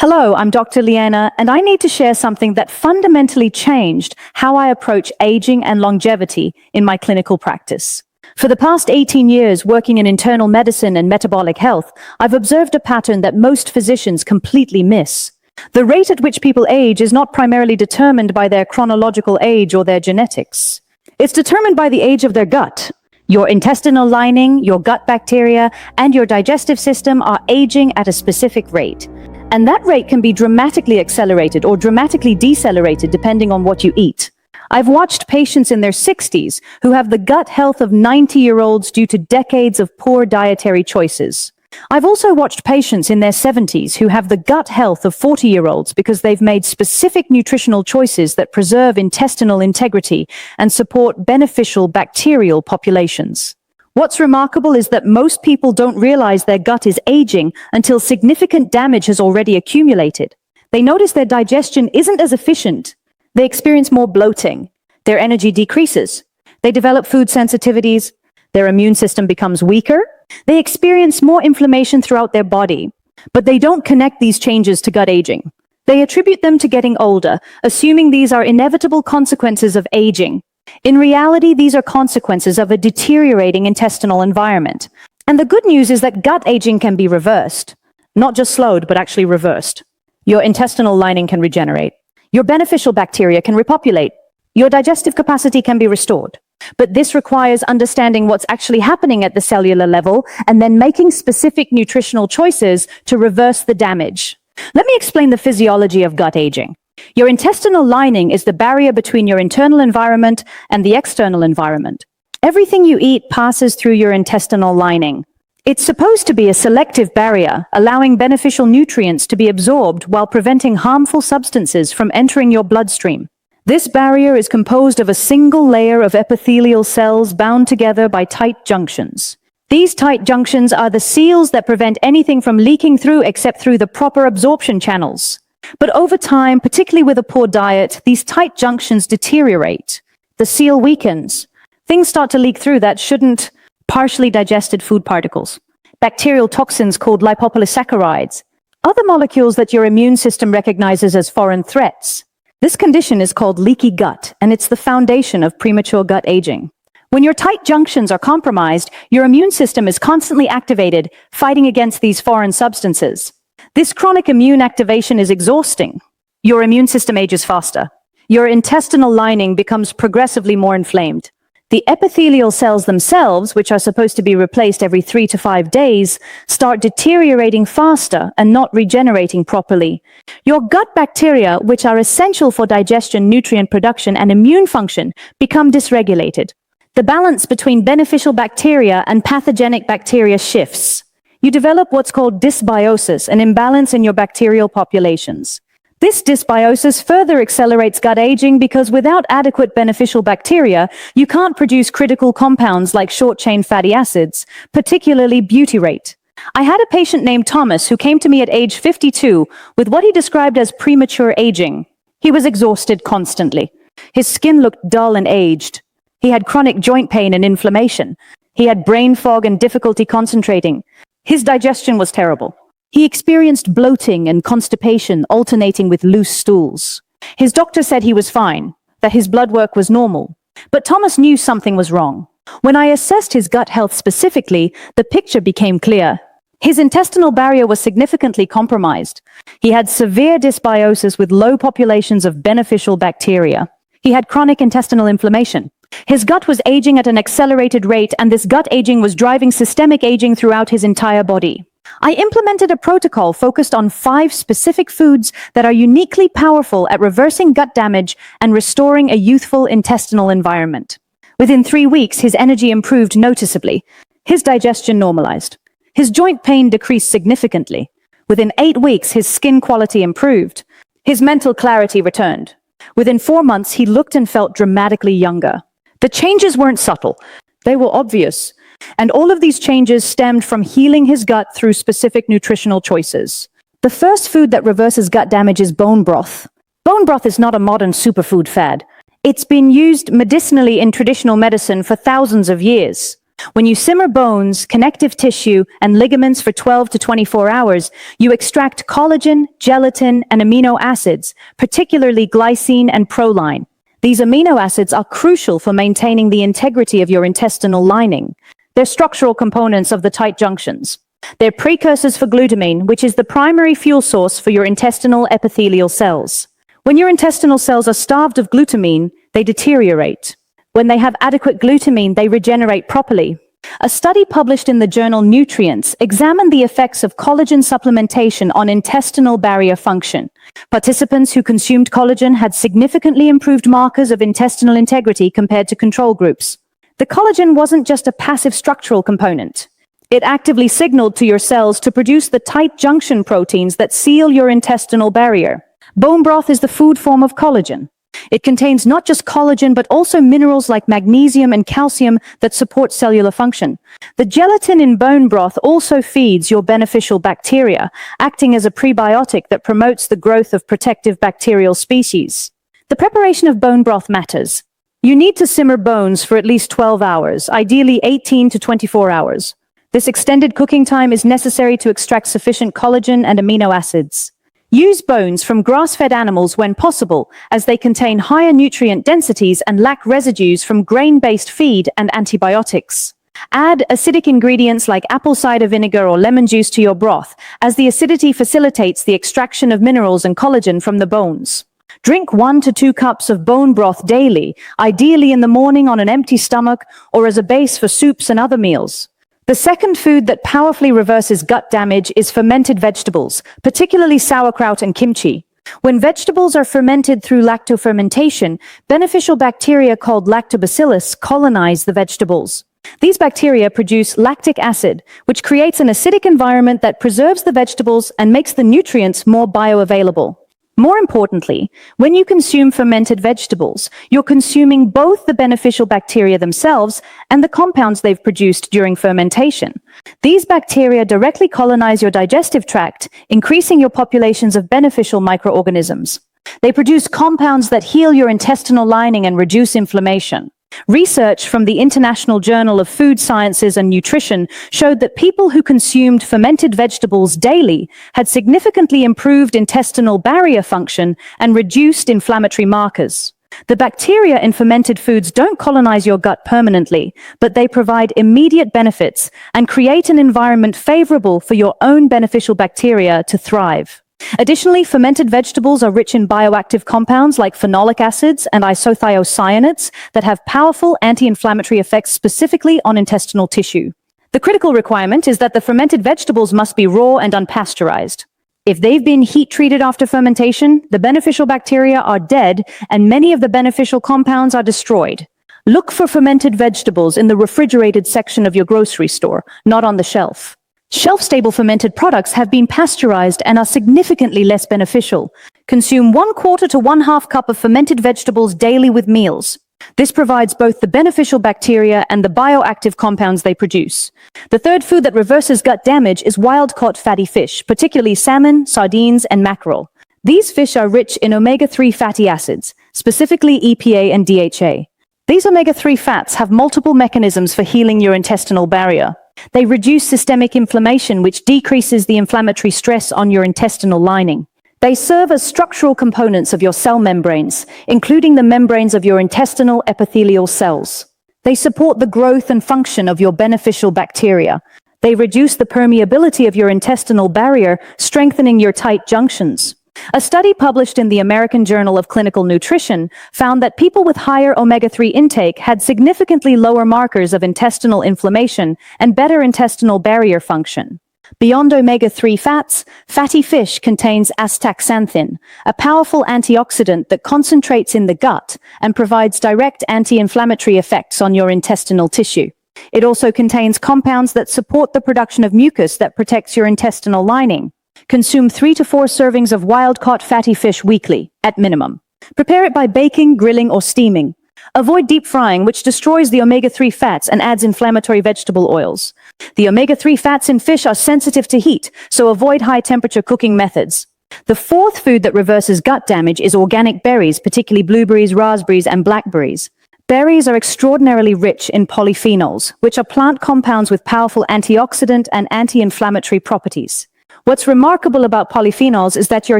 Hello, I'm Dr. Liana, and I need to share something that fundamentally changed how I approach aging and longevity in my clinical practice. For the past 18 years working in internal medicine and metabolic health, I've observed a pattern that most physicians completely miss. The rate at which people age is not primarily determined by their chronological age or their genetics. It's determined by the age of their gut. Your intestinal lining, your gut bacteria, and your digestive system are aging at a specific rate. And that rate can be dramatically accelerated or dramatically decelerated depending on what you eat. I've watched patients in their 60s who have the gut health of 90-year-olds due to decades of poor dietary choices. I've also watched patients in their 70s who have the gut health of 40-year-olds because they've made specific nutritional choices that preserve intestinal integrity and support beneficial bacterial populations. What's remarkable is that most people don't realize their gut is aging until significant damage has already accumulated. They notice their digestion isn't as efficient. They experience more bloating. Their energy decreases. They develop food sensitivities. Their immune system becomes weaker. They experience more inflammation throughout their body. But they don't connect these changes to gut aging. They attribute them to getting older, assuming these are inevitable consequences of aging. In reality, these are consequences of a deteriorating intestinal environment. And the good news is that gut aging can be reversed. Not just slowed, but actually reversed. Your intestinal lining can regenerate. Your beneficial bacteria can repopulate. Your digestive capacity can be restored. But this requires understanding what's actually happening at the cellular level and then making specific nutritional choices to reverse the damage. Let me explain the physiology of gut aging. Your intestinal lining is the barrier between your internal environment and the external environment. Everything you eat passes through your intestinal lining. It's supposed to be a selective barrier, allowing beneficial nutrients to be absorbed while preventing harmful substances from entering your bloodstream. This barrier is composed of a single layer of epithelial cells bound together by tight junctions. These tight junctions are the seals that prevent anything from leaking through except through the proper absorption channels. But over time, particularly with a poor diet, these tight junctions deteriorate. The seal weakens. Things start to leak through that shouldn't. Partially digested food particles, bacterial toxins called lipopolysaccharides, other molecules that your immune system recognizes as foreign threats. This condition is called leaky gut, and it's the foundation of premature gut aging. When your tight junctions are compromised, your immune system is constantly activated, fighting against these foreign substances. This chronic immune activation is exhausting. Your immune system ages faster. Your intestinal lining becomes progressively more inflamed. The epithelial cells themselves, which are supposed to be replaced every 3 to 5 days, start deteriorating faster and not regenerating properly. Your gut bacteria, which are essential for digestion, nutrient production, and immune function, become dysregulated. The balance between beneficial bacteria and pathogenic bacteria shifts. You develop what's called dysbiosis, an imbalance in your bacterial populations. This dysbiosis further accelerates gut aging because without adequate beneficial bacteria, you can't produce critical compounds like short-chain fatty acids, particularly butyrate. I had a patient named Thomas who came to me at age 52 with what he described as premature aging. He was exhausted constantly. His skin looked dull and aged. He had chronic joint pain and inflammation. He had brain fog and difficulty concentrating. His digestion was terrible. He experienced bloating and constipation alternating with loose stools. His doctor said he was fine, that his blood work was normal. But Thomas knew something was wrong. When I assessed his gut health specifically, the picture became clear. His intestinal barrier was significantly compromised. He had severe dysbiosis with low populations of beneficial bacteria. He had chronic intestinal inflammation. His gut was aging at an accelerated rate, and this gut aging was driving systemic aging throughout his entire body. I implemented a protocol focused on 5 specific foods that are uniquely powerful at reversing gut damage and restoring a youthful intestinal environment. Within 3 weeks, his energy improved noticeably. His digestion normalized. His joint pain decreased significantly. Within 8 weeks, his skin quality improved. His mental clarity returned. Within 4 months, he looked and felt dramatically younger. The changes weren't subtle. They were obvious. And all of these changes stemmed from healing his gut through specific nutritional choices. The first food that reverses gut damage is bone broth. Bone broth is not a modern superfood fad. It's been used medicinally in traditional medicine for thousands of years. When you simmer bones, connective tissue, and ligaments for 12 to 24 hours, you extract collagen, gelatin, and amino acids, particularly glycine and proline. These amino acids are crucial for maintaining the integrity of your intestinal lining. They're structural components of the tight junctions. They're precursors for glutamine, which is the primary fuel source for your intestinal epithelial cells. When your intestinal cells are starved of glutamine, they deteriorate. When they have adequate glutamine, they regenerate properly. A study published in the journal Nutrients examined the effects of collagen supplementation on intestinal barrier function. Participants who consumed collagen had significantly improved markers of intestinal integrity compared to control groups. The collagen wasn't just a passive structural component. It actively signaled to your cells to produce the tight junction proteins that seal your intestinal barrier. Bone broth is the food form of collagen. It contains not just collagen, but also minerals like magnesium and calcium that support cellular function. The gelatin in bone broth also feeds your beneficial bacteria, acting as a prebiotic that promotes the growth of protective bacterial species. The preparation of bone broth matters. You need to simmer bones for at least 12 hours, ideally 18 to 24 hours. This extended cooking time is necessary to extract sufficient collagen and amino acids. Use bones from grass-fed animals when possible, as they contain higher nutrient densities and lack residues from grain-based feed and antibiotics. Add acidic ingredients like apple cider vinegar or lemon juice to your broth, as the acidity facilitates the extraction of minerals and collagen from the bones. Drink 1 to 2 cups of bone broth daily, ideally in the morning on an empty stomach or as a base for soups and other meals. The second food that powerfully reverses gut damage is fermented vegetables, particularly sauerkraut and kimchi. When vegetables are fermented through lactofermentation, beneficial bacteria called lactobacillus colonize the vegetables. These bacteria produce lactic acid, which creates an acidic environment that preserves the vegetables and makes the nutrients more bioavailable. More importantly, when you consume fermented vegetables, you're consuming both the beneficial bacteria themselves and the compounds they've produced during fermentation. These bacteria directly colonize your digestive tract, increasing your populations of beneficial microorganisms. They produce compounds that heal your intestinal lining and reduce inflammation. Research from the International Journal of Food Sciences and Nutrition showed that people who consumed fermented vegetables daily had significantly improved intestinal barrier function and reduced inflammatory markers. The bacteria in fermented foods don't colonize your gut permanently, but they provide immediate benefits and create an environment favorable for your own beneficial bacteria to thrive. Additionally, fermented vegetables are rich in bioactive compounds like phenolic acids and isothiocyanates that have powerful anti-inflammatory effects specifically on intestinal tissue. The critical requirement is that the fermented vegetables must be raw and unpasteurized. If they've been heat-treated after fermentation, the beneficial bacteria are dead and many of the beneficial compounds are destroyed. Look for fermented vegetables in the refrigerated section of your grocery store, not on the shelf. Shelf-stable fermented products have been pasteurized and are significantly less beneficial. Consume 1/4 to 1/2 cup of fermented vegetables daily with meals. This provides both the beneficial bacteria and the bioactive compounds they produce. The third food that reverses gut damage is wild-caught fatty fish, particularly salmon, sardines, and mackerel. These fish are rich in omega-3 fatty acids, specifically EPA and DHA. These omega-3 fats have multiple mechanisms for healing your intestinal barrier. They reduce systemic inflammation, which decreases the inflammatory stress on your intestinal lining. They serve as structural components of your cell membranes, including the membranes of your intestinal epithelial cells. They support the growth and function of your beneficial bacteria. They reduce the permeability of your intestinal barrier, strengthening your tight junctions. A study published in the American Journal of Clinical Nutrition found that people with higher omega-3 intake had significantly lower markers of intestinal inflammation and better intestinal barrier function. Beyond omega-3 fats, fatty fish contains astaxanthin, a powerful antioxidant that concentrates in the gut and provides direct anti-inflammatory effects on your intestinal tissue. It also contains compounds that support the production of mucus that protects your intestinal lining. Consume 3 to 4 servings of wild-caught fatty fish weekly, at minimum. Prepare it by baking, grilling, or steaming. Avoid deep frying, which destroys the omega-3 fats and adds inflammatory vegetable oils. The omega-3 fats in fish are sensitive to heat, so avoid high-temperature cooking methods. The fourth food that reverses gut damage is organic berries, particularly blueberries, raspberries, and blackberries. Berries are extraordinarily rich in polyphenols, which are plant compounds with powerful antioxidant and anti-inflammatory properties. What's remarkable about polyphenols is that your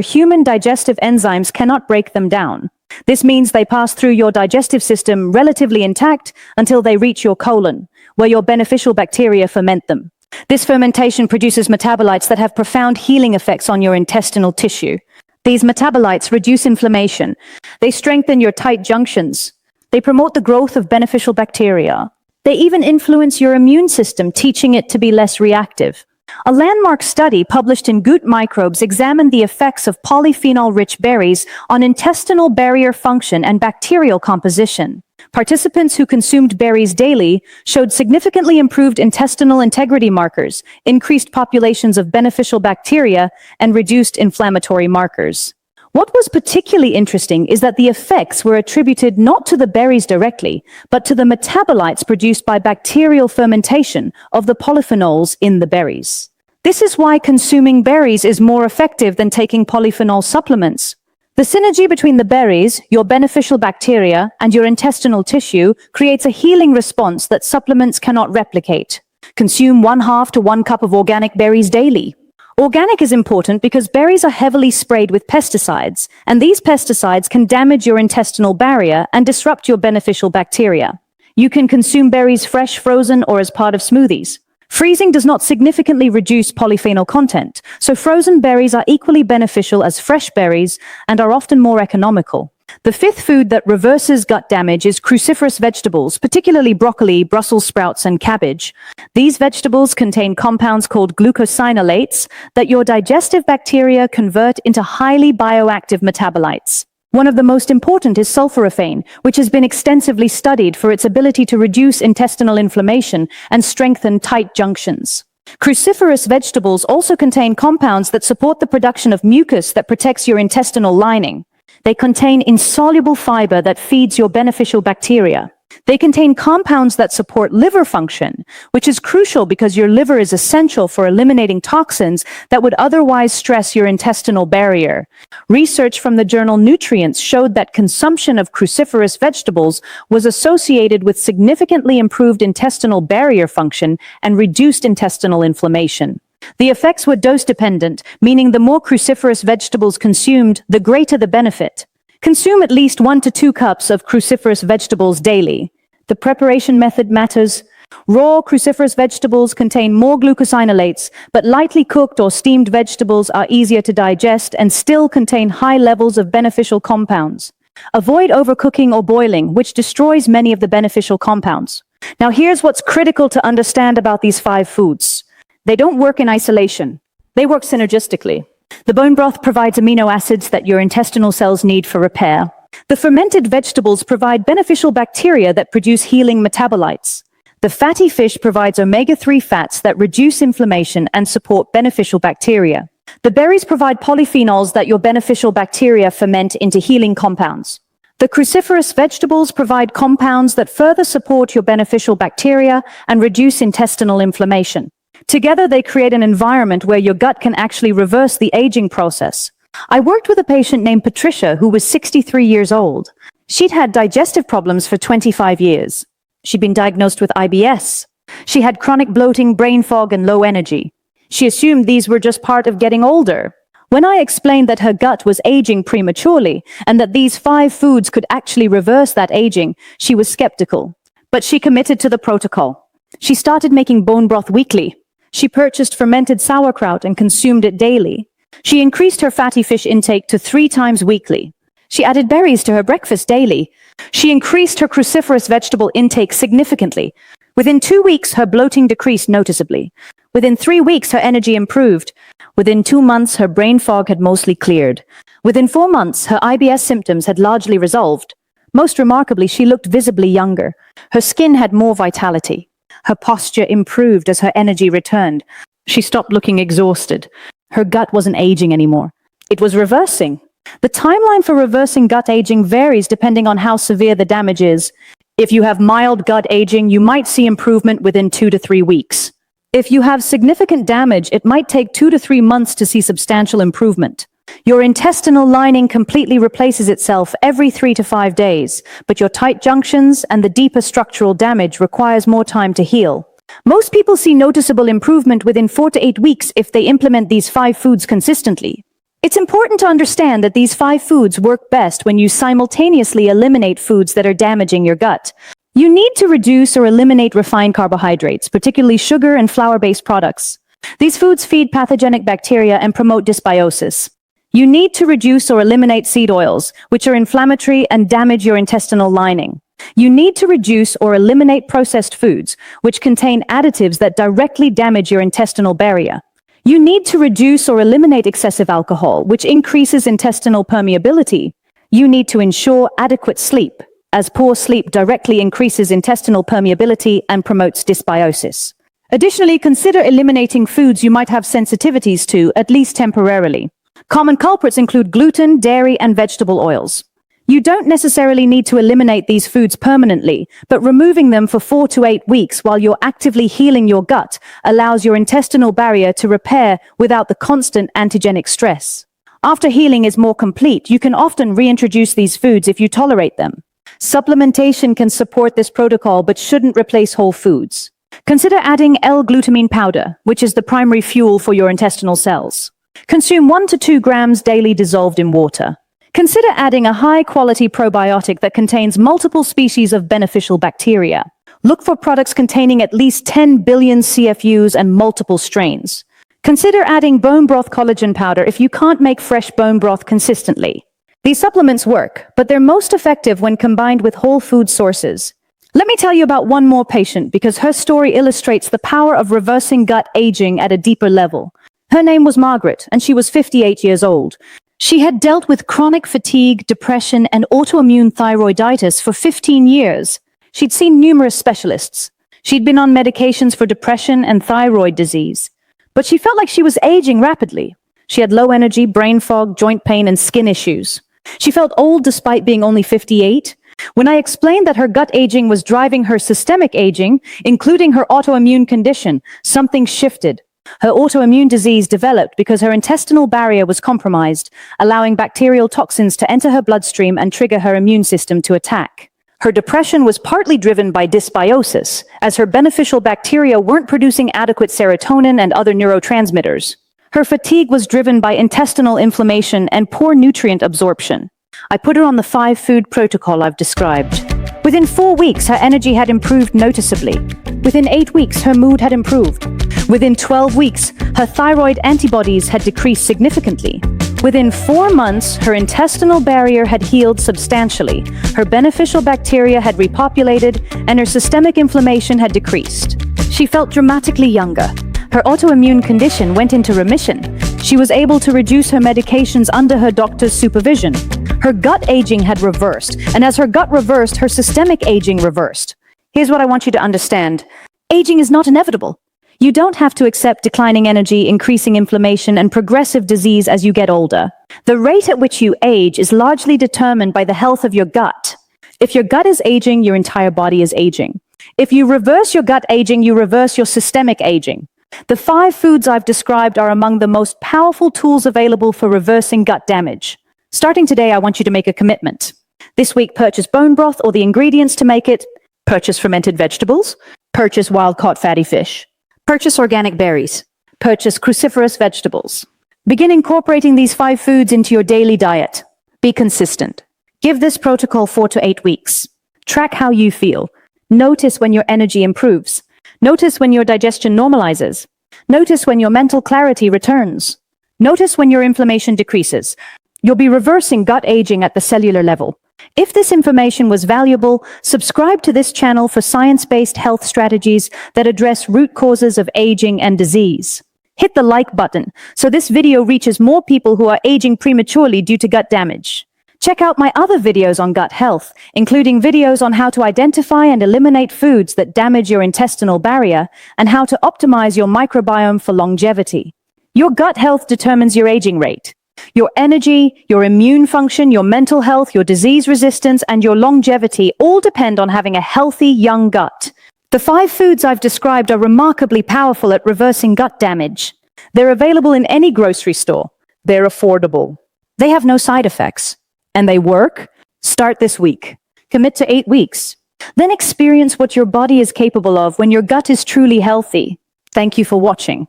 human digestive enzymes cannot break them down. This means they pass through your digestive system relatively intact until they reach your colon, where your beneficial bacteria ferment them. This fermentation produces metabolites that have profound healing effects on your intestinal tissue. These metabolites reduce inflammation. They strengthen your tight junctions. They promote the growth of beneficial bacteria. They even influence your immune system, teaching it to be less reactive. A landmark study published in Gut Microbes examined the effects of polyphenol-rich berries on intestinal barrier function and bacterial composition. Participants who consumed berries daily showed significantly improved intestinal integrity markers, increased populations of beneficial bacteria, and reduced inflammatory markers. What was particularly interesting is that the effects were attributed not to the berries directly, but to the metabolites produced by bacterial fermentation of the polyphenols in the berries. This is why consuming berries is more effective than taking polyphenol supplements. The synergy between the berries, your beneficial bacteria, and your intestinal tissue creates a healing response that supplements cannot replicate. Consume 1/2 to 1 cup of organic berries daily. Organic is important because berries are heavily sprayed with pesticides, and these pesticides can damage your intestinal barrier and disrupt your beneficial bacteria. You can consume berries fresh, frozen, or as part of smoothies. Freezing does not significantly reduce polyphenol content, so frozen berries are equally beneficial as fresh berries and are often more economical. The fifth food that reverses gut damage is cruciferous vegetables, particularly broccoli, Brussels sprouts, and cabbage. These vegetables contain compounds called glucosinolates that your digestive bacteria convert into highly bioactive metabolites. One of the most important is sulforaphane, which has been extensively studied for its ability to reduce intestinal inflammation and strengthen tight junctions. Cruciferous vegetables also contain compounds that support the production of mucus that protects your intestinal lining. They contain insoluble fiber that feeds your beneficial bacteria. They contain compounds that support liver function, which is crucial because your liver is essential for eliminating toxins that would otherwise stress your intestinal barrier. Research from the journal Nutrients showed that consumption of cruciferous vegetables was associated with significantly improved intestinal barrier function and reduced intestinal inflammation. The effects were dose-dependent, meaning the more cruciferous vegetables consumed, the greater the benefit. Consume at least 1 to 2 cups of cruciferous vegetables daily. The preparation method matters. Raw cruciferous vegetables contain more glucosinolates, but lightly cooked or steamed vegetables are easier to digest and still contain high levels of beneficial compounds. Avoid overcooking or boiling, which destroys many of the beneficial compounds. Now here's what's critical to understand about these 5 foods. They don't work in isolation. They work synergistically. The bone broth provides amino acids that your intestinal cells need for repair. The fermented vegetables provide beneficial bacteria that produce healing metabolites. The fatty fish provides omega-3 fats that reduce inflammation and support beneficial bacteria. The berries provide polyphenols that your beneficial bacteria ferment into healing compounds. The cruciferous vegetables provide compounds that further support your beneficial bacteria and reduce intestinal inflammation. Together, they create an environment where your gut can actually reverse the aging process. I worked with a patient named Patricia who was 63 years old. She'd had digestive problems for 25 years. She'd been diagnosed with IBS. She had chronic bloating, brain fog, and low energy. She assumed these were just part of getting older. When I explained that her gut was aging prematurely and that these 5 foods could actually reverse that aging, she was skeptical. But she committed to the protocol. She started making bone broth weekly. She purchased fermented sauerkraut and consumed it daily. She increased her fatty fish intake to 3 times weekly. She added berries to her breakfast daily. She increased her cruciferous vegetable intake significantly. Within 2 weeks, her bloating decreased noticeably. Within 3 weeks, her energy improved. Within 2 months, her brain fog had mostly cleared. Within 4 months, her IBS symptoms had largely resolved. Most remarkably, she looked visibly younger. Her skin had more vitality. Her posture improved as her energy returned. She stopped looking exhausted. Her gut wasn't aging anymore. It was reversing. The timeline for reversing gut aging varies depending on how severe the damage is. If you have mild gut aging, you might see improvement within 2 to 3 weeks. If you have significant damage, it might take 2 to 3 months to see substantial improvement. Your intestinal lining completely replaces itself every 3 to 5 days, but your tight junctions and the deeper structural damage requires more time to heal. Most people see noticeable improvement within 4 to 8 weeks if they implement these 5 foods consistently. It's important to understand that these 5 foods work best when you simultaneously eliminate foods that are damaging your gut. You need to reduce or eliminate refined carbohydrates, particularly sugar and flour-based products. These foods feed pathogenic bacteria and promote dysbiosis. You need to reduce or eliminate seed oils, which are inflammatory and damage your intestinal lining. You need to reduce or eliminate processed foods, which contain additives that directly damage your intestinal barrier. You need to reduce or eliminate excessive alcohol, which increases intestinal permeability. You need to ensure adequate sleep, as poor sleep directly increases intestinal permeability and promotes dysbiosis. Additionally, consider eliminating foods you might have sensitivities to, at least temporarily. Common culprits include gluten, dairy, and vegetable oils. You don't necessarily need to eliminate these foods permanently, but removing them for 4 to 8 weeks while you're actively healing your gut allows your intestinal barrier to repair without the constant antigenic stress. After healing is more complete, you can often reintroduce these foods if you tolerate them. Supplementation can support this protocol but shouldn't replace whole foods. Consider adding L-glutamine powder, which is the primary fuel for your intestinal cells. Consume 1 to 2 grams daily dissolved in water. Consider adding a high-quality probiotic that contains multiple species of beneficial bacteria. Look for products containing at least 10 billion CFUs and multiple strains. Consider adding bone broth collagen powder if you can't make fresh bone broth consistently. These supplements work, but they're most effective when combined with whole food sources. Let me tell you about one more patient because her story illustrates the power of reversing gut aging at a deeper level. Her name was Margaret, and she was 58 years old. She had dealt with chronic fatigue, depression, and autoimmune thyroiditis for 15 years. She'd seen numerous specialists. She'd been on medications for depression and thyroid disease. But she felt like she was aging rapidly. She had low energy, brain fog, joint pain, and skin issues. She felt old despite being only 58. When I explained that her gut aging was driving her systemic aging, including her autoimmune condition, something shifted. Her autoimmune disease developed because her intestinal barrier was compromised, allowing bacterial toxins to enter her bloodstream and trigger her immune system to attack. Her depression was partly driven by dysbiosis, as her beneficial bacteria weren't producing adequate serotonin and other neurotransmitters. Her fatigue was driven by intestinal inflammation and poor nutrient absorption. I put her on the 5-food protocol I've described. Within 4 weeks, her energy had improved noticeably. Within 8 weeks, her mood had improved. Within 12 weeks, her thyroid antibodies had decreased significantly. Within 4 months, her intestinal barrier had healed substantially. Her beneficial bacteria had repopulated, and her systemic inflammation had decreased. She felt dramatically younger. Her autoimmune condition went into remission. She was able to reduce her medications under her doctor's supervision. Her gut aging had reversed, and as her gut reversed, her systemic aging reversed. Here's what I want you to understand. Aging is not inevitable. You don't have to accept declining energy, increasing inflammation, and progressive disease as you get older. The rate at which you age is largely determined by the health of your gut. If your gut is aging, your entire body is aging. If you reverse your gut aging, you reverse your systemic aging. The 5 foods I've described are among the most powerful tools available for reversing gut damage. Starting today, I want you to make a commitment. This week, purchase bone broth or the ingredients to make it. Purchase fermented vegetables. Purchase wild-caught fatty fish. Purchase organic berries. Purchase cruciferous vegetables. Begin incorporating these 5 foods into your daily diet. Be consistent. Give this protocol 4 to 8 weeks. Track how you feel. Notice when your energy improves. Notice when your digestion normalizes. Notice when your mental clarity returns. Notice when your inflammation decreases. You'll be reversing gut aging at the cellular level. If this information was valuable, subscribe to this channel for science-based health strategies that address root causes of aging and disease. Hit the like button so this video reaches more people who are aging prematurely due to gut damage. Check out my other videos on gut health, including videos on how to identify and eliminate foods that damage your intestinal barrier and how to optimize your microbiome for longevity. Your gut health determines your aging rate. Your energy, your immune function, your mental health, your disease resistance, and your longevity all depend on having a healthy, young gut. The 5 foods I've described are remarkably powerful at reversing gut damage. They're available in any grocery store. They're affordable. They have no side effects. And they work? Start this week. Commit to 8 weeks. Then experience what your body is capable of when your gut is truly healthy. Thank you for watching.